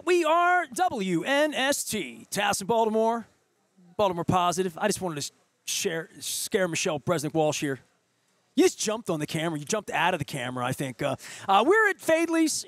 We are WNST, Towson, Baltimore. Baltimore Positive. I just wanted to scare Michele Bresnick Walsh here. You just jumped on the camera. You jumped out of the camera, I think. We're at Fadley's.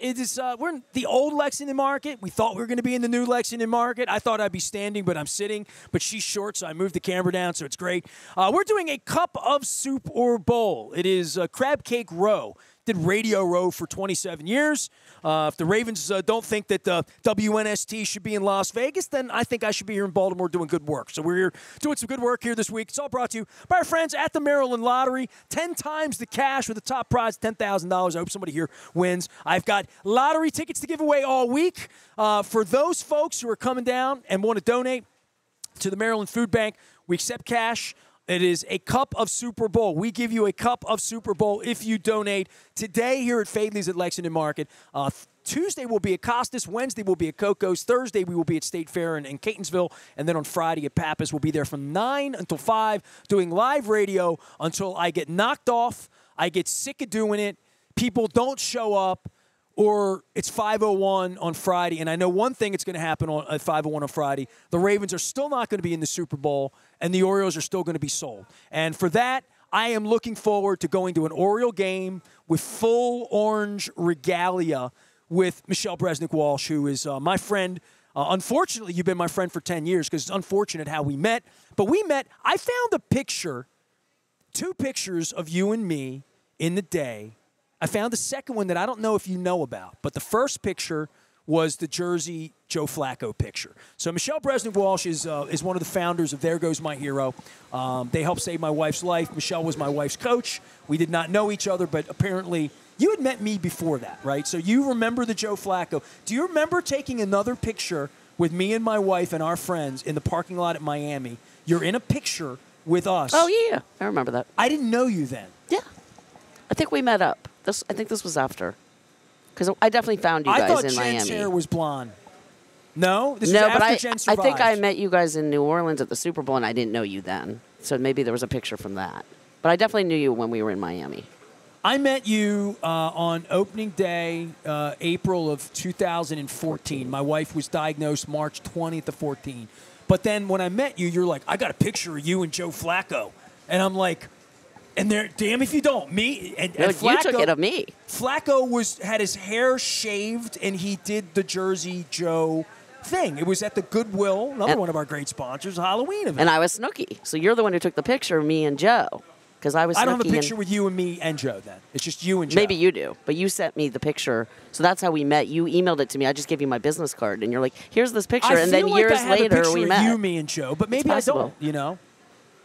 We're in the old Lexington Market. We thought we were going to be in the new Lexington Market. I thought I'd be standing, but I'm sitting. But she's short, so I moved the camera down, so it's great. We're doing a cup of soup or bowl. It is crab cake row. Did Radio Row for 27 years. If the Ravens don't think that WNST should be in Las Vegas, then I think I should be here in Baltimore doing good work. So we're here doing some good work here this week. It's all brought to you by our friends at the Maryland Lottery. 10 times the cash with the top prize, $10,000. I hope somebody here wins. I've got lottery tickets to give away all week. For those folks who are coming down and want to donate to the Maryland Food Bank, we accept cash. It is a cup of Super Bowl. We give you a cup of Super Bowl if you donate today here at Fadley's at Lexington Market. Tuesday will be at Costas. Wednesday will be at Coco's. Thursday we will be at State Fair in Catonsville. And then on Friday at Pappas. We'll be there from 9 until 5 doing live radio until I get knocked off. I get sick of doing it. People don't show up. Or it's 5:01 on Friday, and I know one thing that's going to happen at 5:01 on Friday. The Ravens are still not going to be in the Super Bowl, and the Orioles are still going to be sold. And for that, I am looking forward to going to an Oriole game with full orange regalia with Michele Bresnick Walsh, who is my friend. Unfortunately, you've been my friend for 10 years because it's unfortunate how we met. But we met. I found a picture, 2 pictures of you and me in the day. I found the second one that I don't know if you know about, but the first picture was the Jersey Joe Flacco picture. So Michele Bresnick Walsh is one of the founders of There Goes My Hero. They helped save my wife's life. Michele was my wife's coach. We did not know each other, but apparently you had met me before that, right? So you remember the Joe Flacco. Do you remember taking another picture with me and my wife and our friends in the parking lot at Miami? You're in a picture with us. Oh, yeah. I remember that. I didn't know you then. Yeah. I think we met up. I think this was after. Because I definitely found you guys in Miami. I thought Jen's hair was blonde. No? This was but after Jen survived. I think I met you guys in New Orleans at the Super Bowl, and I didn't know you then. So maybe there was a picture from that. But I definitely knew you when we were in Miami. I met you on opening day, April of 2014. My wife was diagnosed March 20th of 14. But then when I met you, you're like, I got a picture of you and Joe Flacco. And I'm like... And there, damn if you don't. Me and Flacco, you took it of me. Flacco had his hair shaved, and he did the Jersey Joe thing. It was at the Goodwill, another one of our great sponsors, Halloween event. And I was Snooki, so you're the one who took the picture of me and Joe, because I was. I don't have a picture with you and me and Joe. Then it's just you and Joe. Maybe you do, but you sent me the picture, so that's how we met. You emailed it to me. I just gave you my business card, and you're like, "Here's this picture," and then years later we met. You, me, and Joe, but maybe I don't. You know,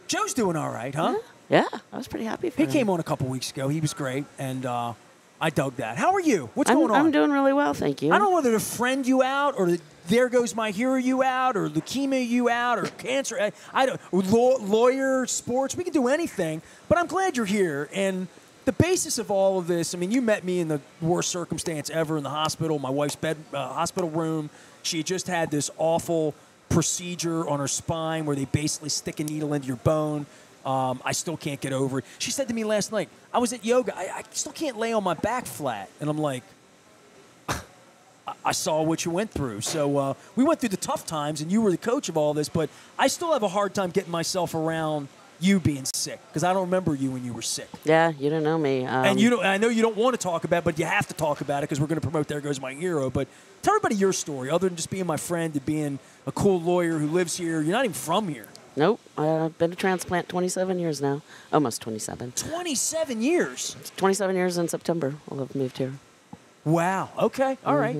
Joe's doing all right, huh? Yeah, I was pretty happy for him. He came on a couple weeks ago. He was great, and I dug that. How are you? What's going on? I'm doing really well, thank you. I don't know whether to friend you out or There Goes My Hero you out or leukemia you out or cancer. I don't. Lawyer, sports. We can do anything. But I'm glad you're here. And the basis of all of this, I mean, you met me in the worst circumstance ever in the hospital, my wife's hospital room. She had just had this awful procedure on her spine where they basically stick a needle into your bone. I still can't get over it. She said to me last night, I was at yoga. I still can't lay on my back flat. And I'm like, I saw what you went through. So we went through the tough times, and you were the coach of all this. But I still have a hard time getting myself around you being sick because I don't remember you when you were sick. Yeah, you didn't know me. And I know you don't want to talk about it, but you have to talk about it because we're going to promote There Goes My Hero. But tell everybody your story, other than just being my friend and being a cool lawyer who lives here. You're not even from here. Nope. I've been a transplant 27 years now. Almost 27. 27 years? 27 years in September. I'll have moved here. Wow. Okay. All right.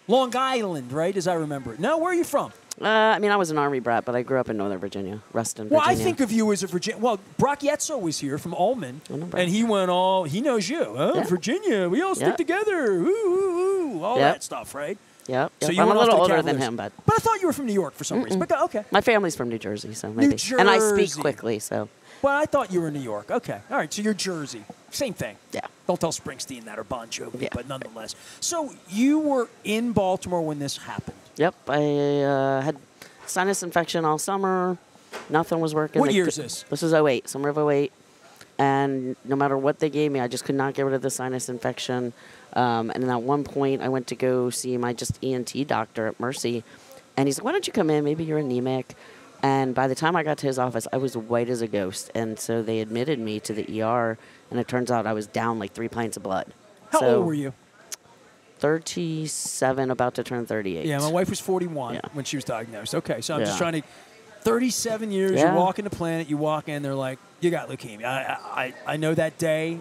Long Island, right, as I remember it. No, where are you from? I mean, I was an Army brat, but I grew up in Northern Virginia, Reston, Virginia. Well, I think of you as a Virginia. Well, Brock Yetzel was here from Ullman, and he went he knows you. Oh, Virginia, we all stick together. Ooh, ooh, ooh, all that stuff, right? Yep. So I'm a little older than him, but I thought you were from New York for some reason. But okay. My family's from New Jersey, so maybe. New Jersey. And I speak quickly, so. Well, I thought you were in New York. Okay. All right. So you're Jersey. Same thing. Yeah. Don't tell Springsteen that or Bon Jovi, but nonetheless. So you were in Baltimore when this happened. Yep. I had sinus infection all summer. Nothing was working. What year is this? This is 08, summer of 08. And no matter what they gave me, I just could not get rid of the sinus infection. And at one point, I went to go see my just ENT doctor at Mercy. And he's like, why don't you come in? Maybe you're anemic. And by the time I got to his office, I was white as a ghost. And so they admitted me to the ER. And it turns out I was down like 3 pints of blood. How old were you? 37, about to turn 38. Yeah, my wife was 41 when she was diagnosed. Okay, so I'm just trying to... 37 years, you walk into Planet, you walk in, they're like, you got leukemia. I know that day,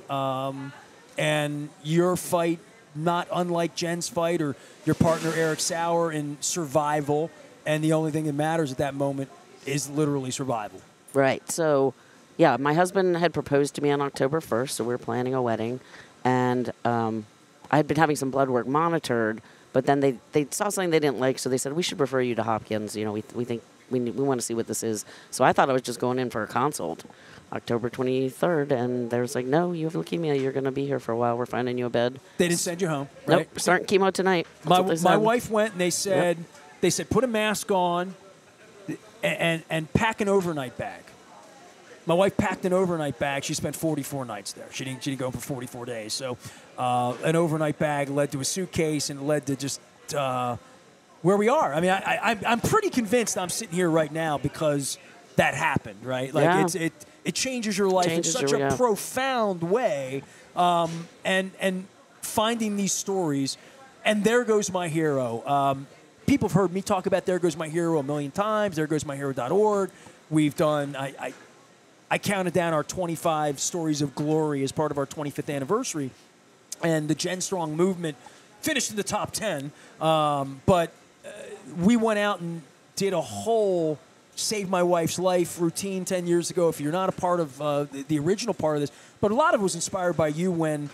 and your fight, not unlike Jen's fight or your partner Eric Sauer in survival, and the only thing that matters at that moment is literally survival. Right. So, yeah, my husband had proposed to me on October 1st, so we were planning a wedding, and I had been having some blood work monitored, but then they saw something they didn't like, so they said, we should refer you to Hopkins. You know, we think we want to see what this is. So I thought I was just going in for a consult, October 23rd, and they was like, no, you have leukemia. You're going to be here for a while. We're finding you a bed. They didn't send you home, right? Nope, starting chemo tonight. My wife went, and they said, put a mask on and pack an overnight bag. My wife packed an overnight bag. She spent 44 nights there. She didn't go for 44 days. So an overnight bag led to a suitcase and led to just where we are. I mean, I'm pretty convinced I'm sitting here right now because that happened, right? Like it changes your life in such a profound way. And finding these stories, and there goes my hero. People have heard me talk about There Goes My Hero a million times. ThereGoesMyHero.org. We've done. I counted down our 25 stories of glory as part of our 25th anniversary, and the Jen Strong movement finished in the top 10. But we went out and did a whole Save My Wife's Life routine 10 years ago. If you're not a part of the original part of this, but a lot of it was inspired by you when,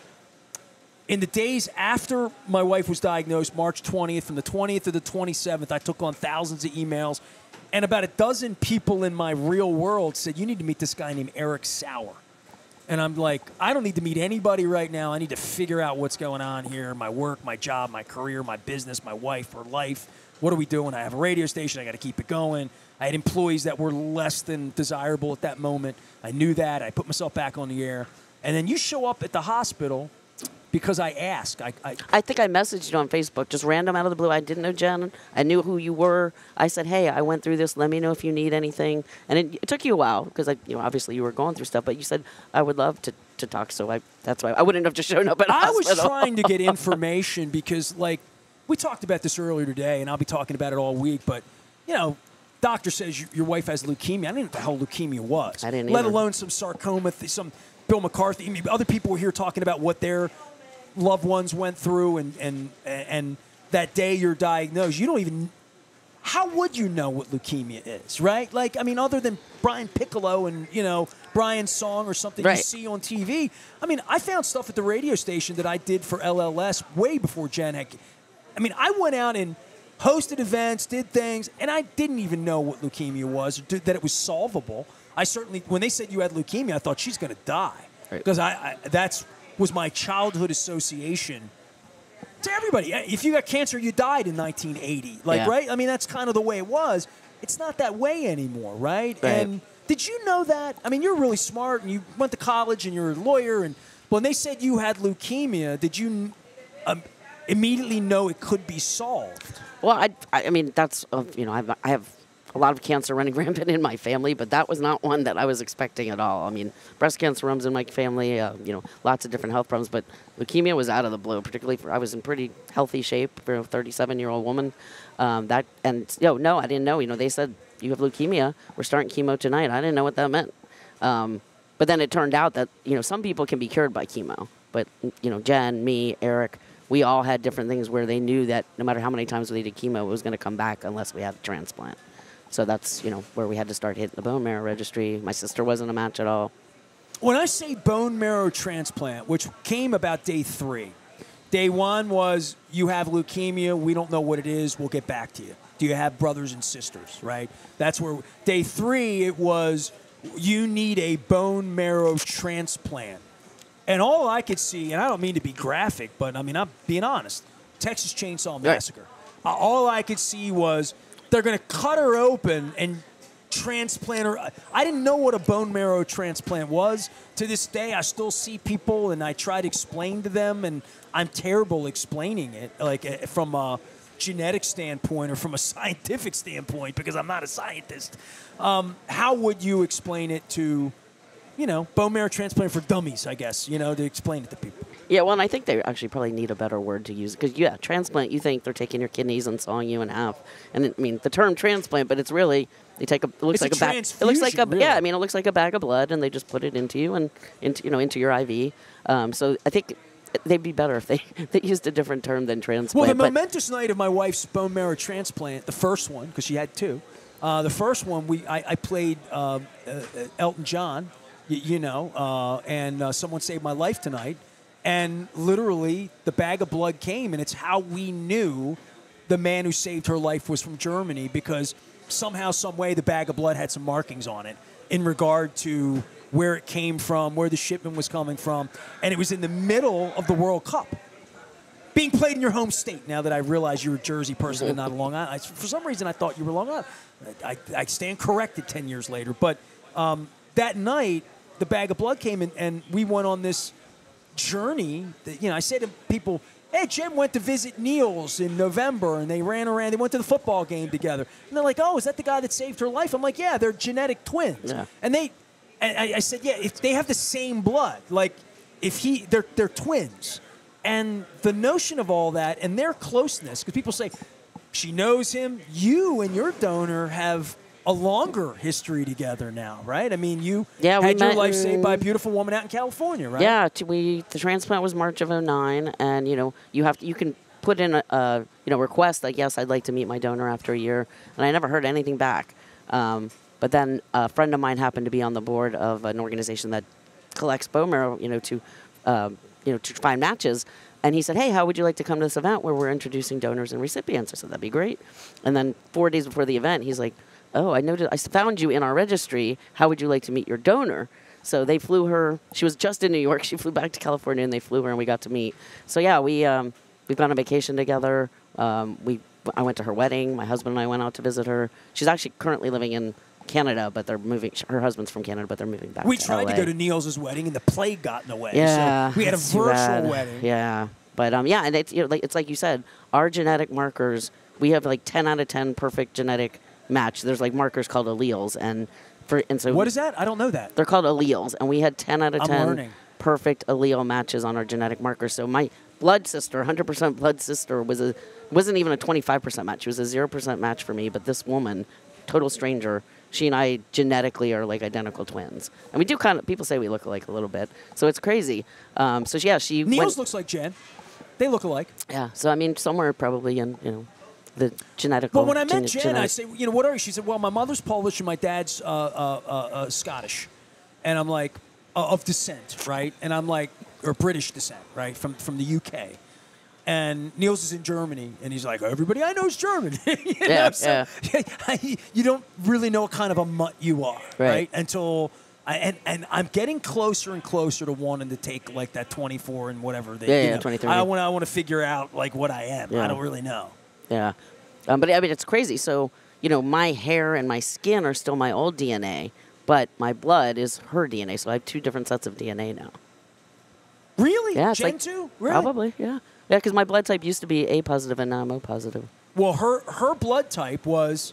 in the days after my wife was diagnosed, March 20th, from the 20th to the 27th, I took on thousands of emails. And about a dozen people in my real world said, you need to meet this guy named Eric Sauer. And I'm like, I don't need to meet anybody right now. I need to figure out what's going on here, my work, my job, my career, my business, my wife, her life. What are we doing? I have a radio station. I got to keep it going. I had employees that were less than desirable at that moment. I knew that. I put myself back on the air. And then you show up at the hospital because I asked. I think I messaged you on Facebook, just random out of the blue. I didn't know Jen. I knew who you were. I said, hey, I went through this. Let me know if you need anything. And it took you a while because, obviously you were going through stuff. But you said, I would love to talk. So that's why I wouldn't have just shown up at a hospital. I was trying to get information because, we talked about this earlier today, and I'll be talking about it all week. But, doctor says your wife has leukemia. I didn't know what the hell leukemia was. I didn't Let either. alone some sarcoma, some Bill McCarthy. I mean, other people were here talking about what their loved ones went through, and that day you're diagnosed, you don't even. How would you know what leukemia is, right? Other than Brian Piccolo and Brian's song or something you see on TV. I mean, I found stuff at the radio station that I did for LLS way before Jen had. I went out and hosted events, did things, and I didn't even know what leukemia was, or that it was solvable. I certainly, when they said you had leukemia, I thought she's going to die because that's was my childhood association to everybody. If you got cancer, you died in 1980, right? That's kind of the way it was. It's not that way anymore, right? And did you know that? You're really smart, and you went to college, and you're a lawyer, and when they said you had leukemia, did you immediately know it could be solved? Well, that's I have a lot of cancer running rampant in my family, but that was not one that I was expecting at all. Breast cancer runs in my family, lots of different health problems, but leukemia was out of the blue, particularly I was in pretty healthy shape for a 37-year-old woman. No, I didn't know. They said, you have leukemia, we're starting chemo tonight. I didn't know what that meant. But then it turned out that, some people can be cured by chemo. But, Jen, me, Eric, we all had different things where they knew that no matter how many times we did chemo, it was going to come back unless we had a transplant. So that's, where we had to start hitting the bone marrow registry. My sister wasn't a match at all. When I say bone marrow transplant, which came about day 3, day 1 was you have leukemia. We don't know what it is. We'll get back to you. Do you have brothers and sisters, right? That's where day 3, it was you need a bone marrow transplant. And all I could see, and I don't mean to be graphic, but I'm being honest, Texas Chainsaw Massacre. All I could see was they're going to cut her open and transplant, or I didn't know what a bone marrow transplant was. To this day, I still see people and I try to explain to them, and I'm terrible explaining it, like from a genetic standpoint or from a scientific standpoint, because I'm not a scientist. How would you explain it to, bone marrow transplant for dummies, I guess, to explain it to people? Yeah, well, and I think they actually probably need a better word to use, because, yeah, transplant, you think they're taking your kidneys and sawing you in half. And, I mean, the term transplant, but it's really, they take it looks like a bag. It looks like really. Yeah, I mean, it looks like a bag of blood, and they just put it into you and into your IV. So I think they'd be better if they used a different term than transplant. Well, the momentous night of my wife's bone marrow transplant, the first one, because she had two, the first one, I played Elton John, and Someone Saved My Life Tonight. And literally, the bag of blood came, and it's how we knew the man who saved her life was from Germany, because somehow, some way, the bag of blood had some markings on it in regard to where it came from, where the shipment was coming from. And it was in the middle of the World Cup, being played in your home state. Now that I realize you're a Jersey person and not a Long Island, for some reason I thought you were Long Island. I stand corrected 10 years later. But that night, the bag of blood came, and we went on this journey that, I say to people, hey, Jim went to visit Niels in November, and they ran around. They went to the football game together. And they're like, oh, is that the guy that saved her life? I'm like, yeah, they're genetic twins. Yeah. And I said, yeah, if they have the same blood, like they're twins. And the notion of all that and their closeness, because people say, she knows him. You and your donor have a longer history together now, right? I mean, you had your life saved by a beautiful woman out in California, right? Yeah, the transplant was March of '09, and you can put in a request like, yes, I'd like to meet my donor after a year, and I never heard anything back. But then a friend of mine happened to be on the board of an organization that collects bone marrow, to find matches. And he said, hey, how would you like to come to this event where we're introducing donors and recipients? I said, that'd be great. And then 4 days before the event, he's like, oh, I found you in our registry. How would you like to meet your donor? So they flew her. She was just in New York. She flew back to California, and they flew her, and we got to meet. So, yeah, we've gone on vacation together. I went to her wedding. My husband and I went out to visit her. She's actually currently living in Canada, but they're moving. Her husband's from Canada, but they're moving back. We tried to go to Niels' wedding, and the plague got in the way. Yeah, so we had a virtual wedding. Yeah, but and it's like you said, our genetic markers. We have like 10 out of 10 perfect genetic match. There's like markers called alleles, and so what is that? I don't know that. They're called alleles, and we had 10 out of 10 perfect allele matches on our genetic markers. So my blood sister, 100% blood sister, wasn't even a 25% match. It was a 0% match for me. But this woman, total stranger, she and I genetically are like identical twins, and we do people say we look alike a little bit. So it's crazy. She Niels looks like Jen. They look alike. Yeah. So I mean, somewhere probably in the genetic. But when I met Jen, I say, what are you? She said, well, my mother's Polish and my dad's Scottish. And I'm like, of descent, right? And I'm like, or British descent, right? From the UK. And Niels is in Germany, and he's like, everybody I know is German. You don't really know what kind of a mutt you are, right? Until, and I'm getting closer and closer to wanting to take like that 24 and whatever. 23. I want to figure out like what I am. I don't really know. Yeah. But I mean, it's crazy. So, my hair and my skin are still my old DNA, but my blood is her DNA. So I have 2 different sets of DNA now. Really? Yeah. Gen 2? Really? Probably, yeah. Yeah, because my blood type used to be A positive, and now I'm O positive. Well, her blood type was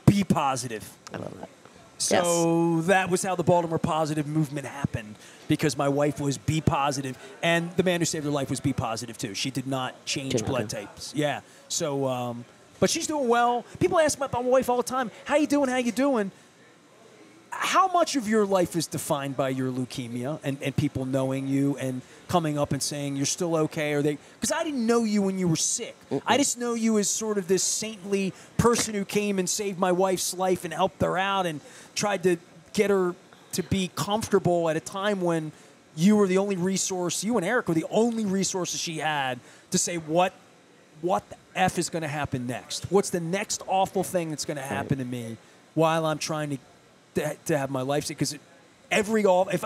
B positive. I love that. So that was how the Baltimore positive movement happened, because my wife was B positive, and the man who saved her life was B positive too. She did not change blood types. Yeah. So, but she's doing well. People ask about my wife all the time, how you doing, how you doing? How much of your life is defined by your leukemia and people knowing you and coming up and saying you're still okay? Because I didn't know you when you were sick. I just know you as sort of this saintly person who came and saved my wife's life and helped her out and tried to get her to be comfortable at a time when you were the only resource, you and Eric were the only resources she had to say what the F is going to happen next? What's the next awful thing that's going to happen to me while I'm trying to have my life? Because if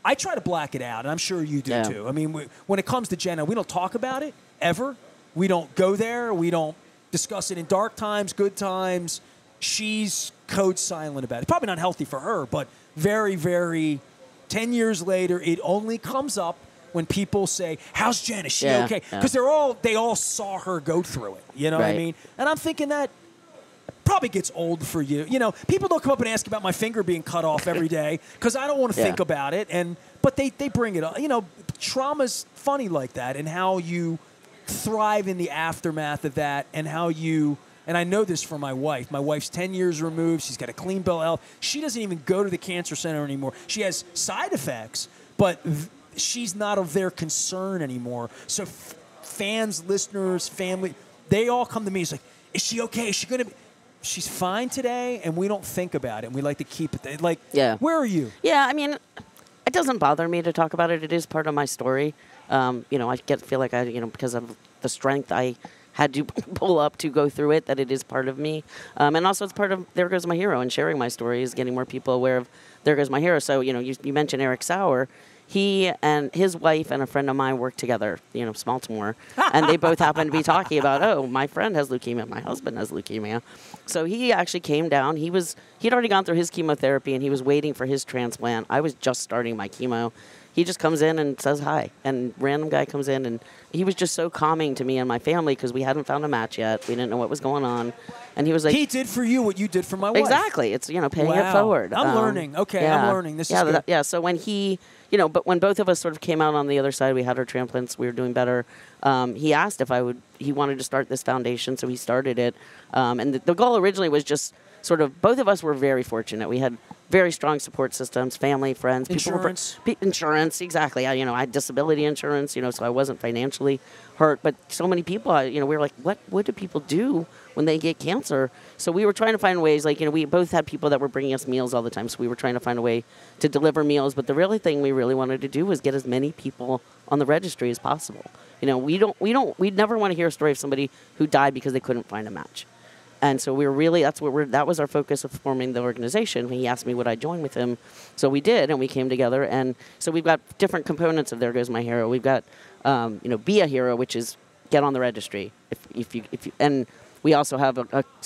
I try to black it out, and I'm sure you do too. I mean, when it comes to Jenna, we don't talk about it ever. We don't go there. We don't discuss it in dark times, good times. She's code silent about it. Probably not healthy for her, but very, very, 10 years later, it only comes up when people say, how's Jen? Is she okay? Because they all saw her go through it. You know what I mean? And I'm thinking that probably gets old for you. You know, people don't come up and ask about my finger being cut off every day because I don't want to think about it. But they bring it up. You know, trauma's funny like that, and how you thrive in the aftermath of that, and how you. And I know this from my wife. My wife's 10 years removed. She's got a clean bill of health. She doesn't even go to the cancer center anymore. She has side effects, but she's not of their concern anymore. So fans, listeners, family, they all come to me. It's like, is she okay? Is she going to be? She's fine today, and we don't think about it. And we like to keep it there. Like, where are you? Yeah, I mean, it doesn't bother me to talk about it. It is part of my story. You know, I feel like because of the strength I had to pull up to go through it, that it is part of me. And also it's part of There Goes My Hero, and sharing my story is getting more people aware of There Goes My Hero. So, you know, you mentioned Eric Sauer. He and his wife and a friend of mine work together, you know, Baltimore, and they both happen to be talking about, oh, my friend has leukemia, my husband has leukemia. So he actually came down. He'd already gone through his chemotherapy, and he was waiting for his transplant. I was just starting my chemo. He just comes in and says hi, and random guy comes in, and he was just so calming to me and my family because we hadn't found a match yet. We didn't know what was going on. And he was like... He did for you what you did for my wife. Exactly. It's, you know, paying it forward. I'm learning. Okay, I'm learning. This is good. Yeah, so when he... You know, but when both of us sort of came out on the other side, we had our transplants, we were doing better. He asked if he wanted to start this foundation, so he started it. And the goal originally was just sort of, both of us were very fortunate. We had very strong support systems, family, friends. Insurance. Insurance, exactly. I had disability insurance, so I wasn't financially hurt. But so many people, we were like, what do people do when they get cancer? So we were trying to find ways, we both had people that were bringing us meals all the time. So we were trying to find a way to deliver meals. But the really thing we really wanted to do was get as many people on the registry as possible. We'd never want to hear a story of somebody who died because they couldn't find a match. And so that was our focus of forming the organization. He asked me would I join with him. So we did, and we came together. And so we've got different components of There Goes My Hero. We've got, Be a Hero, which is get on the registry. If you and we also have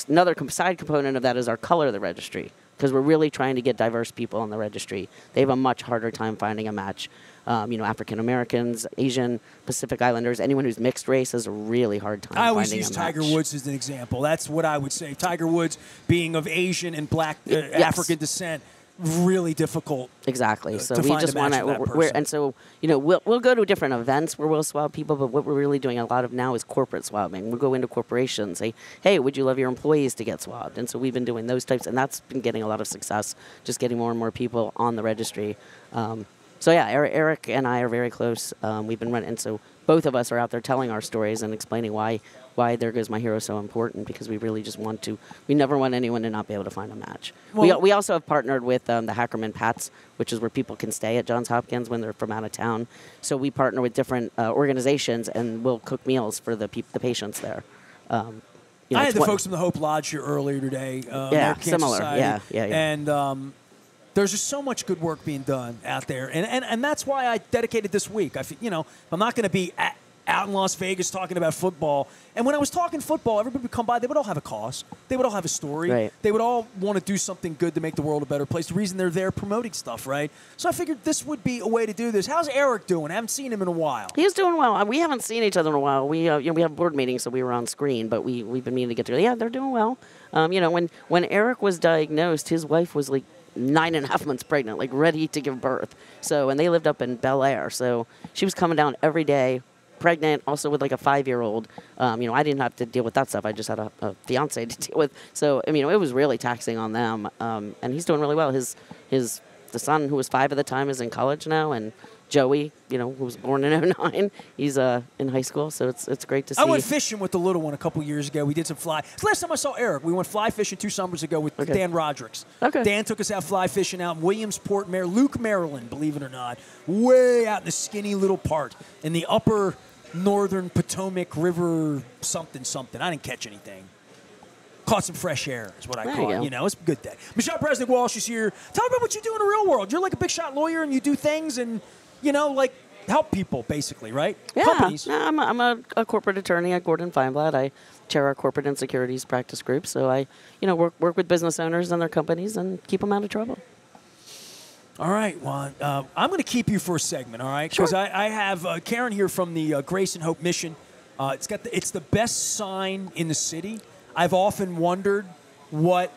another side component of that is our Color the Registry, because we're really trying to get diverse people on the registry. They have a much harder time finding a match. African Americans, Asian, Pacific Islanders, anyone who's mixed race has a really hard time finding a match. I always use Tiger Woods as an example. That's what I would say. Tiger Woods being of Asian and black African descent, really difficult. Exactly. So we find just want to, and so we'll go to different events where we'll swab people, but what we're really doing a lot of now is corporate swabbing. We'll go into corporations, say, hey, would you love your employees to get swabbed? And so we've been doing those types, and that's been getting a lot of success, just getting more and more people on the registry. So yeah, Eric and I are very close. We've been running, and so both of us are out there telling our stories and explaining why There Goes My Hero is so important, because we really just want to. We never want anyone to not be able to find a match. Well, we also have partnered with the Hackerman Pats, which is where people can stay at Johns Hopkins when they're from out of town. So we partner with different organizations, and we'll cook meals for the patients there. I had the folks from the Hope Lodge here earlier today. Similar. Society, yeah. And there's just so much good work being done out there, and that's why I dedicated this week. I'm not going to be out in Las Vegas talking about football. And when I was talking football, everybody would come by. They would all have a cause. They would all have a story. Right. They would all want to do something good to make the world a better place. The reason they're there promoting stuff, right? So I figured this would be a way to do this. How's Eric doing? I haven't seen him in a while. He's doing well. We haven't seen each other in a while. We have board meetings, so we were on screen, but we've been meaning to get together. Yeah, they're doing well. When Eric was diagnosed, his wife was like 9.5 months pregnant, like ready to give birth. And they lived up in Bel Air. So she was coming down every day, pregnant, also with like a 5-year-old. I didn't have to deal with that stuff. I just had a fiance to deal with. So, it was really taxing on them. And he's doing really well. The son, who was 5 at the time, is in college now, and Joey, who was born in 2009, he's in high school, so it's great to see. I went fishing with the little one a couple years ago. We did some fly. It's the last time I saw Eric. We went fly fishing 2 summers ago with Dan Rodricks. Okay. Dan took us out fly fishing out in Williamsport, Maryland, believe it or not, way out in the skinny little part in the upper northern Potomac River something. I didn't catch anything. Caught some fresh air is what I caught. It's a good day. Michele Bresnick Walsh is here. Tell me about what you do in the real world. You're like a big shot lawyer, and you do things, and help people, basically, right? Yeah, Companies. no, I'm a corporate attorney at Gordon Feinblatt. I chair our corporate insecurities practice group. So I, work with business owners and their companies and keep them out of trouble. All right, well, I'm going to keep you for a segment, all right? Because Sure. I have Karen here from the Grace and Hope Mission. It's the best sign in the city. I've often wondered what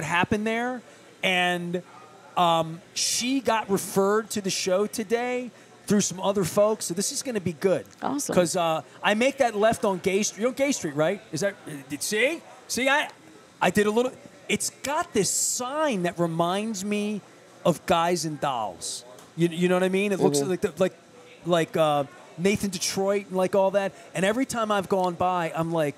happened there, and she got referred to the show today through some other folks, so this is going to be good. Awesome. Because I make that left on Gay Street. You're on Gay Street, right? Is that see? I did a little. It's got this sign that reminds me of Guys and Dolls. You know what I mean? It looks like Nathan Detroit and like all that. And every time I've gone by, I'm like,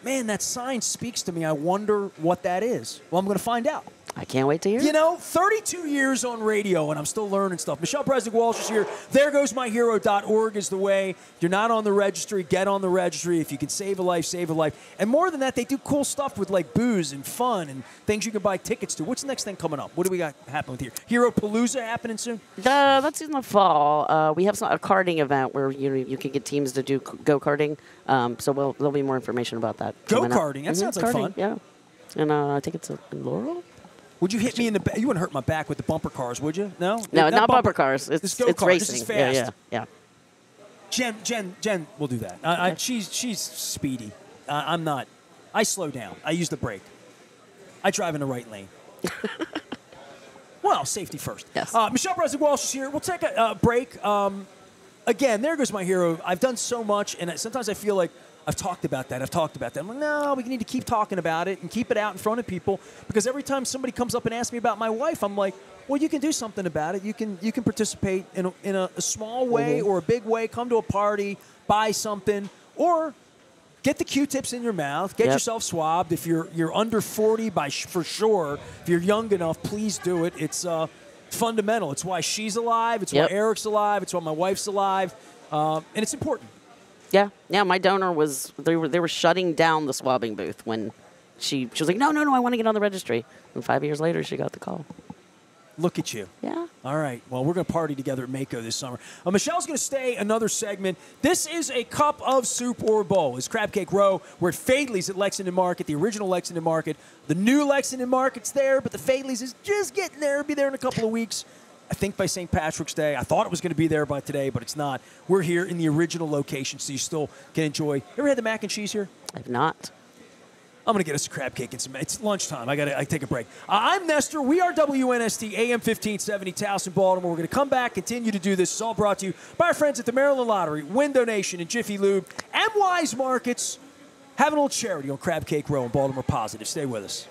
man, that sign speaks to me. I wonder what that is. Well, I'm going to find out. I can't wait to hear. 32 years on radio, and I'm still learning stuff. Michele Bresnick Walsh is here. ThereGoesMyHero.org is the way. If you're not on the registry, get on the registry. If you can save a life, save a life. And more than that, they do cool stuff with like booze and fun and things you can buy tickets to. What's the next thing coming up? What do we got happening here? Hero Palooza happening soon? That's in the fall. We have a karting event where you can get teams to do go-karting. So there'll be more information about that. Go-karting? That sounds like fun. Yeah. And I think it's in Laurel. Would you hit me in the back? You wouldn't hurt my back with the bumper cars, would you? No? No, not bumper cars. It's go-kart. racing. This is fast. Yeah. Jen will do that. She's speedy. I'm not. I slow down. I use the brake. I drive in the right lane. Well, safety first. Yes. Michele Bresnick Walsh is here. We'll take a break. Again, there goes my hero. I've done so much, and sometimes I feel like I've talked about that. I'm like, no, we need to keep talking about it and keep it out in front of people, because every time somebody comes up and asks me about my wife, I'm like, well, you can do something about it. You can participate in a small way or a big way. Come to a party, buy something, or get the Q-tips in your mouth. Get yourself swabbed. If you're under 40, for sure. If you're young enough, please do it. It's fundamental. It's why she's alive. It's why Eric's alive. It's why my wife's alive, and it's important. Yeah. My donor they were shutting down the swabbing booth when she was like, no, I want to get on the registry. And 5 years later, she got the call. Look at you. Yeah. All right. Well, we're going to party together at Mako this summer. Michelle's going to stay another segment. This is a cup of soup or bowl. It's Crab Cake Row. We're at Fadley's at Lexington Market, the original Lexington Market. The new Lexington Market's there, but the Fadley's is just getting there. It'll be there in a couple of weeks. I think by St. Patrick's Day. I thought it was going to be there by today, but it's not. We're here in the original location, so you still can enjoy. You ever had the mac and cheese here? I've not. I'm going to get us a crab cake and some. It's lunchtime. I take a break. I'm Nestor. We are WNST AM 1570 Towson, Baltimore. We're going to come back, continue to do this. It's all brought to you by our friends at the Maryland Lottery, Window Nation, and Jiffy Lube, and Wise Markets. Have an old charity on Crab Cake Row in Baltimore Positive. Stay with us.